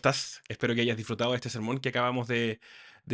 estás? Espero que hayas disfrutado de este sermón que acabamos de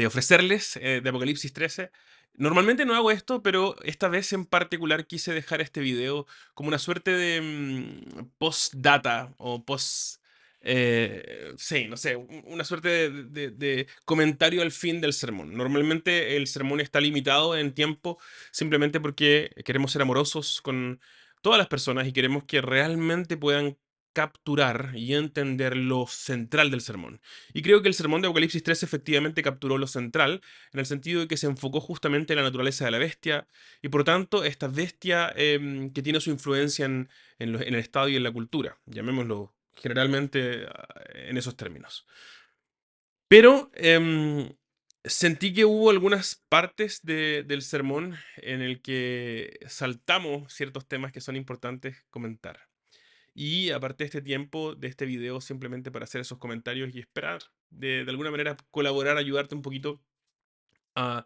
ofrecerles de Apocalipsis 13. Normalmente no hago esto, pero esta vez en particular quise dejar este video como una suerte de postdata o post... sí, no sé, una suerte de comentario al fin del sermón. Normalmente el sermón está limitado en tiempo simplemente porque queremos ser amorosos con todas las personas y queremos que realmente puedan capturar y entender lo central del sermón. Y creo que el sermón de Apocalipsis 3 efectivamente capturó lo central, en el sentido de que se enfocó justamente en la naturaleza de la bestia, y por tanto esta bestia que tiene su influencia en el Estado y en la cultura, llamémoslo generalmente en esos términos. Pero sentí que hubo algunas partes del sermón en el que saltamos ciertos temas que son importantes comentar. Y aparte de este tiempo, de este video, simplemente para hacer esos comentarios y esperar, de alguna manera colaborar, ayudarte un poquito a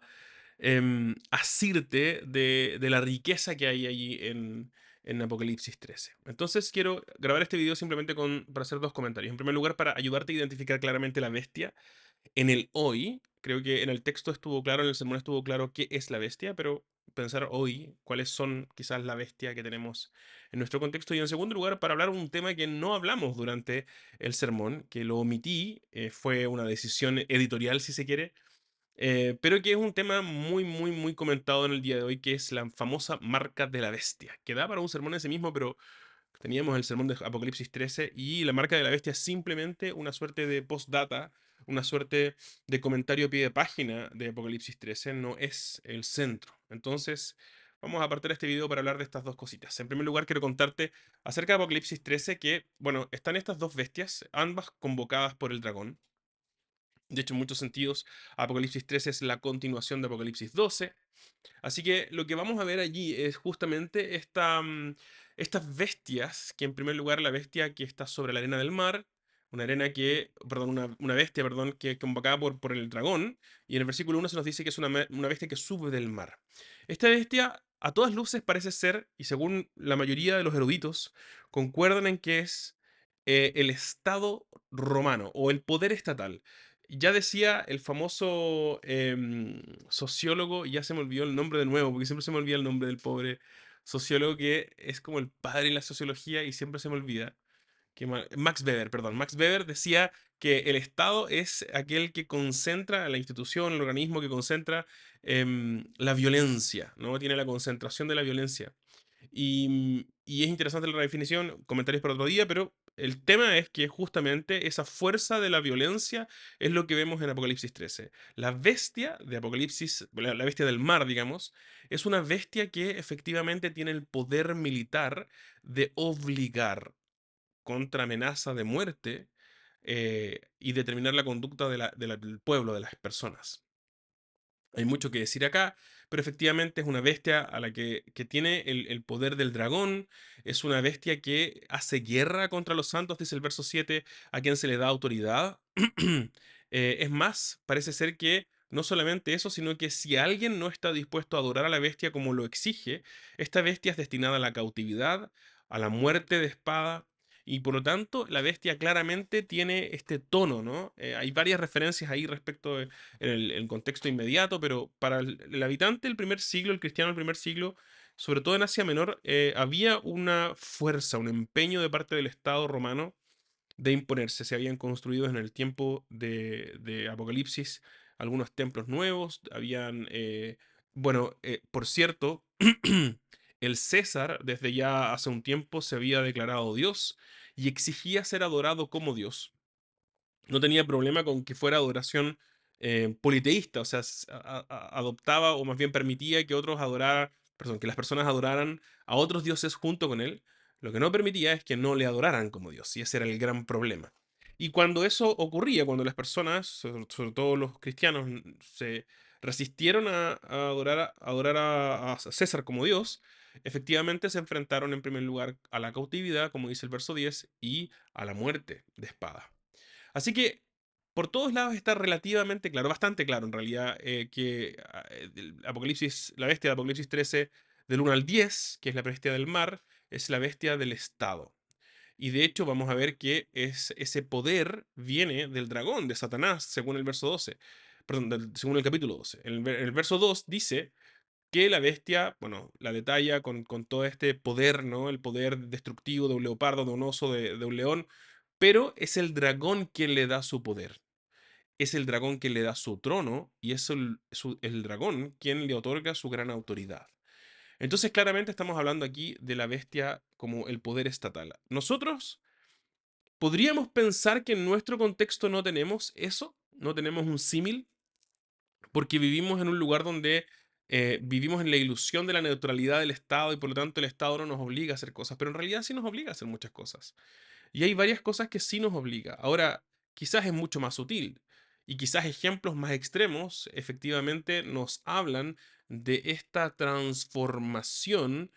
asirte de la riqueza que hay allí en Apocalipsis 13. Entonces quiero grabar este video simplemente para hacer dos comentarios. En primer lugar, para ayudarte a identificar claramente la bestia en el hoy. Creo que en el texto estuvo claro, en el sermón estuvo claro qué es la bestia, pero pensar hoy cuáles son quizás la bestia que tenemos en nuestro contexto. Y en segundo lugar, para hablar un tema que no hablamos durante el sermón, que lo omití, fue una decisión editorial si se quiere, pero que es un tema muy, muy, muy comentado en el día de hoy, que es la famosa marca de la bestia, que da para un sermón en sí mismo, pero teníamos el sermón de Apocalipsis 13 y la marca de la bestia es simplemente una suerte de postdata, una suerte de comentario a pie de página de Apocalipsis 13, no es el centro. Entonces, vamos a apartar este video para hablar de estas dos cositas. En primer lugar, quiero contarte acerca de Apocalipsis 13 que, bueno, están estas dos bestias, ambas convocadas por el dragón. De hecho, en muchos sentidos, Apocalipsis 13 es la continuación de Apocalipsis 12. Así que lo que vamos a ver allí es justamente estas bestias, que en primer lugar la bestia que está sobre la arena del mar, una arena que, perdón, una bestia, perdón, que es convocada por el dragón, y en el versículo 1 se nos dice que es una bestia que sube del mar. Esta bestia, a todas luces, parece ser, y según la mayoría de los eruditos, concuerdan en que es el Estado romano o el poder estatal. Ya decía el famoso sociólogo, y ya se me olvidó el nombre de nuevo, porque siempre se me olvida el nombre del pobre sociólogo que es como el padre de la sociología y siempre se me olvida. Max Weber, perdón. Max Weber decía que el Estado es aquel que concentra, la institución, el organismo que concentra la violencia, ¿no? Tiene la concentración de la violencia. Y es interesante la definición, comentarios para otro día, pero el tema es que justamente esa fuerza de la violencia es lo que vemos en Apocalipsis 13. La bestia de Apocalipsis, la bestia del mar, digamos, es una bestia que efectivamente tiene el poder militar de obligar contra amenaza de muerte y determinar la conducta del pueblo, de las personas. Hay mucho que decir acá, pero efectivamente es una bestia a la que tiene el poder del dragón, es una bestia que hace guerra contra los santos, dice el verso 7, a quien se le da autoridad. Es más, parece ser que no solamente eso, sino que si alguien no está dispuesto a adorar a la bestia como lo exige, esta bestia es destinada a la cautividad, a la muerte de espada, y por lo tanto la bestia claramente tiene este tono, ¿no? Hay varias referencias ahí respecto el contexto inmediato, pero para el habitante del primer siglo, el cristiano del primer siglo, sobre todo en Asia Menor, había una fuerza, un empeño de parte del Estado romano de imponerse. Se habían construido en el tiempo de Apocalipsis algunos templos nuevos, habían, bueno, por cierto, el César desde ya hace un tiempo se había declarado Dios y exigía ser adorado como Dios. No tenía problema con que fuera adoración politeísta, o sea, adoptaba o más bien permitía que otros adoraran, perdón, que las personas adoraran a otros dioses junto con él. Lo que no permitía es que no le adoraran como Dios, y ese era el gran problema. Y cuando eso ocurría, cuando las personas, sobre todo los cristianos, se resistieron a adorar a César como Dios, efectivamente se enfrentaron en primer lugar a la cautividad, como dice el verso 10, y a la muerte de espada. Así que por todos lados está relativamente claro, bastante claro en realidad, que la bestia de Apocalipsis 13, del 1 al 10, que es la bestia del mar, es la bestia del Estado. Y de hecho vamos a ver que ese poder viene del dragón, de Satanás, según el verso 12. Perdón, según el capítulo 12. El verso 2 dice que la bestia, bueno, la detalla con todo este poder, ¿no? El poder destructivo de un leopardo, de un oso, de un león, pero es el dragón quien le da su poder. Es el dragón quien le da su trono y es el dragón quien le otorga su gran autoridad. Entonces, claramente estamos hablando aquí de la bestia como el poder estatal. Nosotros podríamos pensar que en nuestro contexto no tenemos eso, no tenemos un símil, porque vivimos en un lugar donde vivimos en la ilusión de la neutralidad del Estado y por lo tanto el Estado no nos obliga a hacer cosas, pero en realidad sí nos obliga a hacer muchas cosas. Y hay varias cosas que sí nos obliga. Ahora, quizás es mucho más sutil y quizás ejemplos más extremos efectivamente nos hablan de esta transformación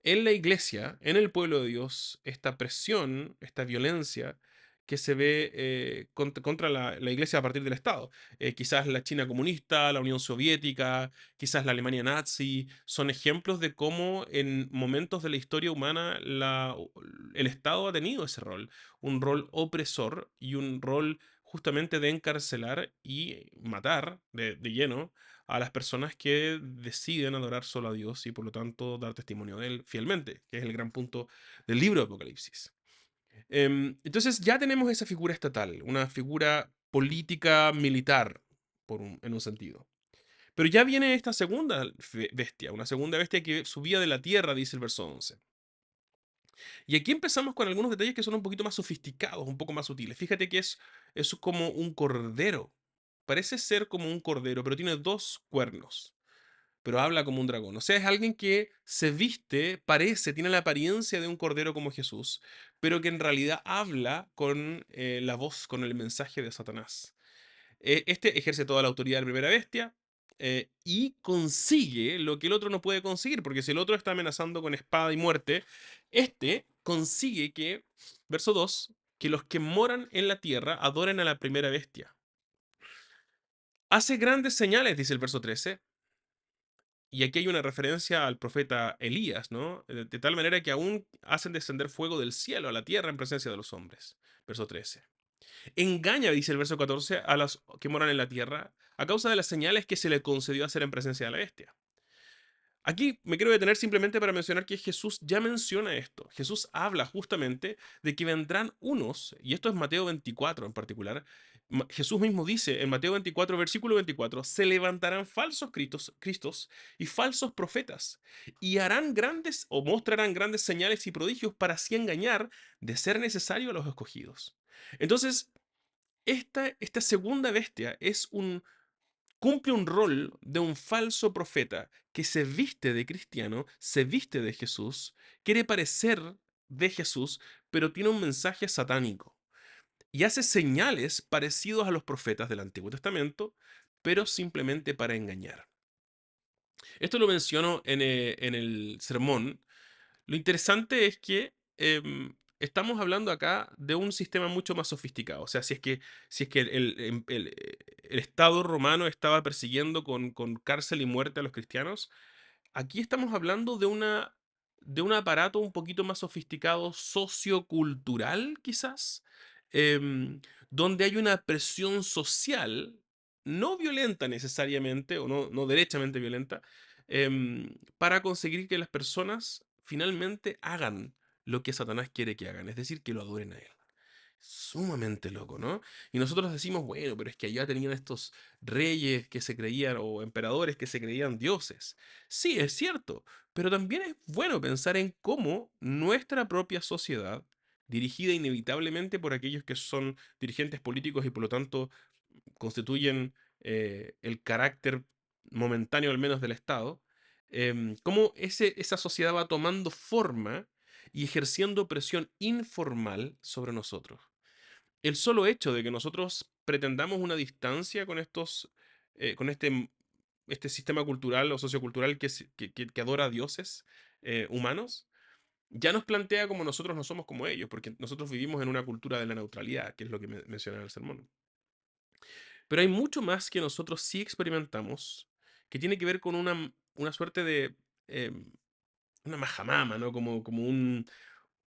en la iglesia, en el pueblo de Dios, esta presión, esta violencia que se ve contra la iglesia a partir del Estado. Quizás la China comunista, la Unión Soviética, quizás la Alemania nazi, son ejemplos de cómo en momentos de la historia humana el Estado ha tenido ese rol, un rol opresor y un rol justamente de encarcelar y matar de lleno a las personas que deciden adorar solo a Dios y por lo tanto dar testimonio de Él fielmente, que es el gran punto del libro de Apocalipsis. Entonces ya tenemos esa figura estatal, una figura política militar, en un sentido. Pero ya viene esta segunda bestia, una segunda bestia que subía de la tierra, dice el verso 11. Y aquí empezamos con algunos detalles que son un poquito más sofisticados, un poco más sutiles. Fíjate que es como un cordero. Parece ser como un cordero, pero tiene dos cuernos, pero habla como un dragón. O sea, es alguien que se viste, parece, tiene la apariencia de un cordero como Jesús, pero que en realidad habla con la voz, con el mensaje de Satanás. Este ejerce toda la autoridad de la primera bestia y consigue lo que el otro no puede conseguir, porque si el otro está amenazando con espada y muerte, este consigue que, verso 2, que los que moran en la tierra adoren a la primera bestia. Hace grandes señales, dice el verso 13, y aquí hay una referencia al profeta Elías, ¿no? De tal manera que aún hacen descender fuego del cielo a la tierra en presencia de los hombres. Verso 13. Engaña, dice el verso 14, a los que moran en la tierra a causa de las señales que se le concedió hacer en presencia de la bestia. Aquí me quiero detener simplemente para mencionar que Jesús ya menciona esto. Jesús habla justamente de que vendrán unos, y esto es Mateo 24 en particular. Jesús mismo dice en Mateo 24, versículo 24, se levantarán falsos cristos y falsos profetas, y harán grandes o mostrarán grandes señales y prodigios para así engañar, de ser necesario, a los escogidos. Entonces, esta segunda bestia cumple un rol de un falso profeta que se viste de cristiano, se viste de Jesús, quiere parecer de Jesús, pero tiene un mensaje satánico y hace señales parecidos a los profetas del Antiguo Testamento, pero simplemente para engañar. Esto lo menciono en el sermón. Lo interesante es que estamos hablando acá de un sistema mucho más sofisticado. O sea, si es que el Estado romano estaba persiguiendo con cárcel y muerte a los cristianos, aquí estamos hablando de un aparato un poquito más sofisticado, sociocultural, quizás, em, donde hay una presión social, no violenta necesariamente, o no derechamente violenta, para conseguir que las personas finalmente hagan lo que Satanás quiere que hagan, es decir, que lo adoren a él. Sumamente loco, ¿no? Y nosotros decimos, bueno, pero es que allá tenían estos reyes que se creían o emperadores que se creían dioses. Sí, es cierto, pero también es bueno pensar en cómo nuestra propia sociedad, dirigida inevitablemente por aquellos que son dirigentes políticos y por lo tanto constituyen el carácter momentáneo al menos del Estado, cómo esa sociedad va tomando forma y ejerciendo presión informal sobre nosotros. El solo hecho de que nosotros pretendamos una distancia con con este sistema cultural o sociocultural que adora a dioses humanos, ya nos plantea como nosotros no somos como ellos, porque nosotros vivimos en una cultura de la neutralidad, que es lo que menciona en el sermón. Pero hay mucho más que nosotros sí experimentamos, que tiene que ver con una suerte de, una majamama, ¿no? Como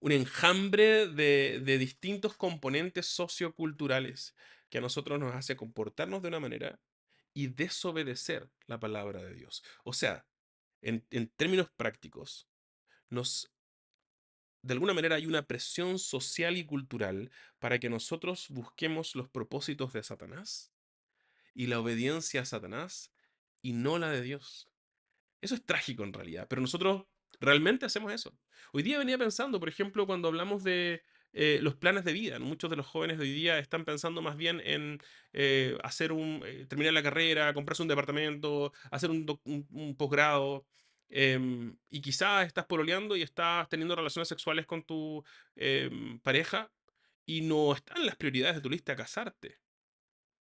un enjambre de distintos componentes socioculturales que a nosotros nos hace comportarnos de una manera y desobedecer la palabra de Dios. O sea, en términos prácticos, nos, de alguna manera hay una presión social y cultural para que nosotros busquemos los propósitos de Satanás y la obediencia a Satanás y no la de Dios. Eso es trágico en realidad, pero nosotros realmente hacemos eso. Hoy día venía pensando, por ejemplo, cuando hablamos de los planes de vida, ¿no? Muchos de los jóvenes de hoy día están pensando más bien en terminar la carrera, comprarse un departamento, hacer un posgrado. Y quizás estás pololeando y estás teniendo relaciones sexuales con tu pareja y no están las prioridades de tu lista casarte.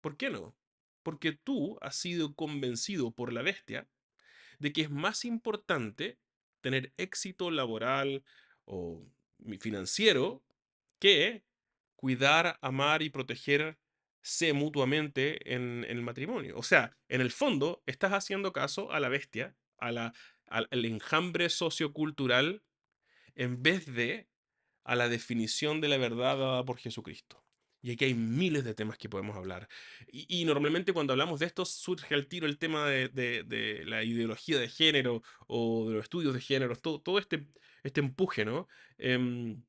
¿Por qué no? Porque tú has sido convencido por la bestia de que es más importante tener éxito laboral o financiero que cuidar, amar y protegerse mutuamente en el matrimonio. O sea, en el fondo, estás haciendo caso a la bestia, al enjambre sociocultural, en vez de a la definición de la verdad dada por Jesucristo. Y aquí hay miles de temas que podemos hablar. Y normalmente cuando hablamos de esto surge al tiro el tema de la ideología de género o de los estudios de género, todo este empuje, ¿no? Em,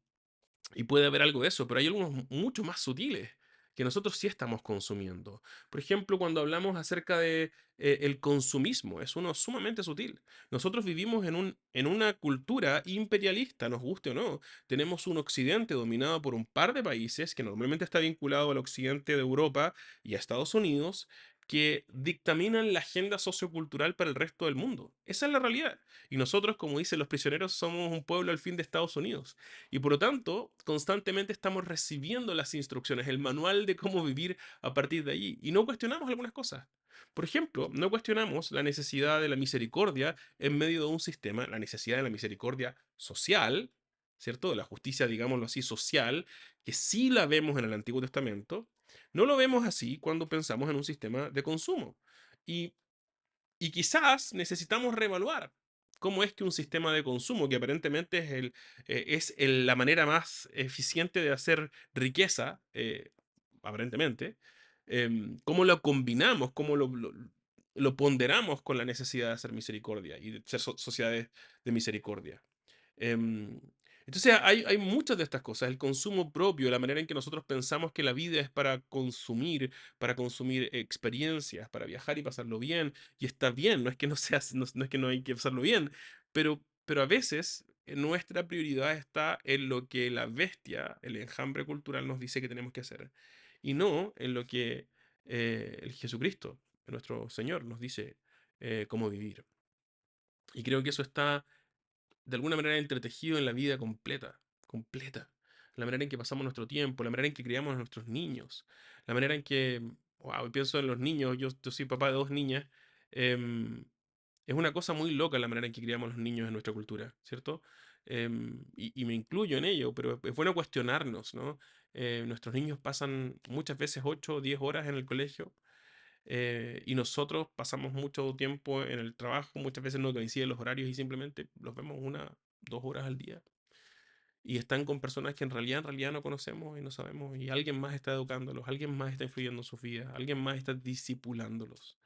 y puede haber algo de eso, pero hay algunos mucho más sutiles que nosotros sí estamos consumiendo. Por ejemplo, cuando hablamos acerca de el consumismo, es uno sumamente sutil. Nosotros vivimos en una cultura imperialista, nos guste o no. Tenemos un occidente dominado por un par de países que normalmente está vinculado al occidente de Europa y a Estados Unidos, que dictaminan la agenda sociocultural para el resto del mundo. Esa es la realidad. Y nosotros, como dicen los prisioneros, somos un pueblo al fin de Estados Unidos. Y por lo tanto, constantemente estamos recibiendo las instrucciones, el manual de cómo vivir a partir de allí. Y no cuestionamos algunas cosas. Por ejemplo, no cuestionamos la necesidad de la misericordia en medio de un sistema, la necesidad de la misericordia social, ¿cierto? De la justicia, digámoslo así, social, que sí la vemos en el Antiguo Testamento. No lo vemos así cuando pensamos en un sistema de consumo. Y y quizás necesitamos reevaluar cómo es que un sistema de consumo, que aparentemente la manera más eficiente de hacer riqueza, aparentemente, cómo lo combinamos, cómo lo ponderamos con la necesidad de hacer misericordia y de ser sociedades de misericordia. Em, entonces hay muchas de estas cosas, el consumo propio, la manera en que nosotros pensamos que la vida es para consumir experiencias, para viajar y pasarlo bien, y está bien, no es que no sea, no es que no hay que pasarlo bien, pero a veces nuestra prioridad está en lo que la bestia, el enjambre cultural nos dice que tenemos que hacer, y no en lo que el Jesucristo, nuestro Señor, nos dice cómo vivir. Y creo que eso está de alguna manera entretejido en la vida completa, completa. La manera en que pasamos nuestro tiempo, la manera en que criamos a nuestros niños, la manera en que, wow, pienso en los niños, yo soy papá de dos niñas, em, es una cosa muy loca la manera en que criamos a los niños en nuestra cultura, ¿cierto? Y me incluyo en ello, pero es bueno cuestionarnos, ¿no? Nuestros niños pasan muchas veces 8 o 10 horas en el colegio y nosotros pasamos mucho tiempo en el trabajo, muchas veces no coinciden los horarios y simplemente los vemos 1, 2 horas al día. Y están con personas que en realidad no conocemos y no sabemos. Y alguien más está educándolos, alguien más está influyendo en sus vidas, alguien más está discipulándolos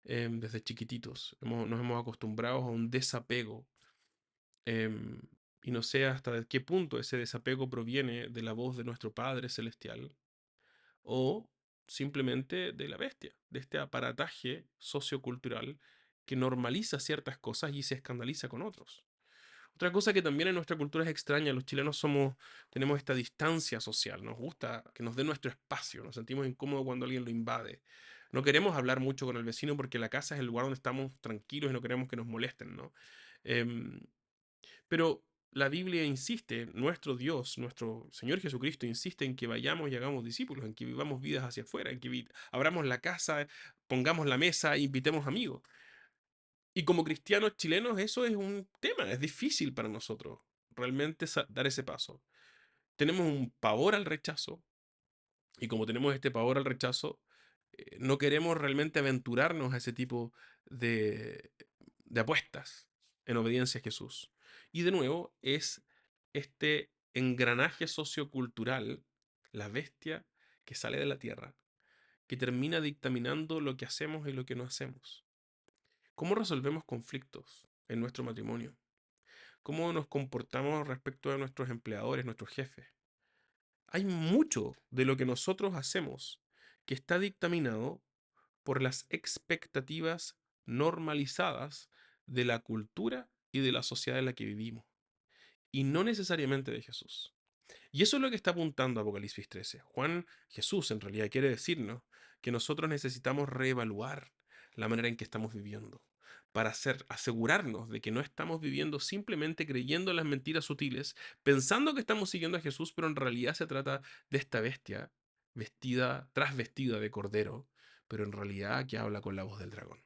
desde chiquititos. Nos hemos acostumbrado a un desapego. em, y no sé hasta qué punto ese desapego proviene de la voz de nuestro Padre Celestial o simplemente de la bestia, de este aparataje sociocultural que normaliza ciertas cosas y se escandaliza con otros. Otra cosa que también en nuestra cultura es extraña, los chilenos tenemos esta distancia social, nos gusta que nos dé nuestro espacio, nos sentimos incómodos cuando alguien lo invade. No queremos hablar mucho con el vecino porque la casa es el lugar donde estamos tranquilos y no queremos que nos molesten, ¿no? Em, pero la Biblia insiste, nuestro Dios, nuestro Señor Jesucristo insiste en que vayamos y hagamos discípulos, en que vivamos vidas hacia afuera, en que abramos la casa, pongamos la mesa, invitemos amigos. Y como cristianos chilenos eso es un tema, es difícil para nosotros realmente dar ese paso. Tenemos un pavor al rechazo y como tenemos este pavor al rechazo, no queremos realmente aventurarnos a ese tipo de, de apuestas en obediencia a Jesús. Y de nuevo es este engranaje sociocultural, la bestia que sale de la tierra, que termina dictaminando lo que hacemos y lo que no hacemos. ¿Cómo resolvemos conflictos en nuestro matrimonio? ¿Cómo nos comportamos respecto a nuestros empleadores, nuestros jefes? Hay mucho de lo que nosotros hacemos que está dictaminado por las expectativas normalizadas de la cultura y de la sociedad en la que vivimos, y no necesariamente de Jesús. Y eso es lo que está apuntando Apocalipsis 13. Jesús en realidad quiere decirnos que nosotros necesitamos reevaluar la manera en que estamos viviendo, para asegurarnos de que no estamos viviendo simplemente creyendo en las mentiras sutiles, pensando que estamos siguiendo a Jesús, pero en realidad se trata de esta bestia vestida, trasvestida de cordero, pero en realidad que habla con la voz del dragón.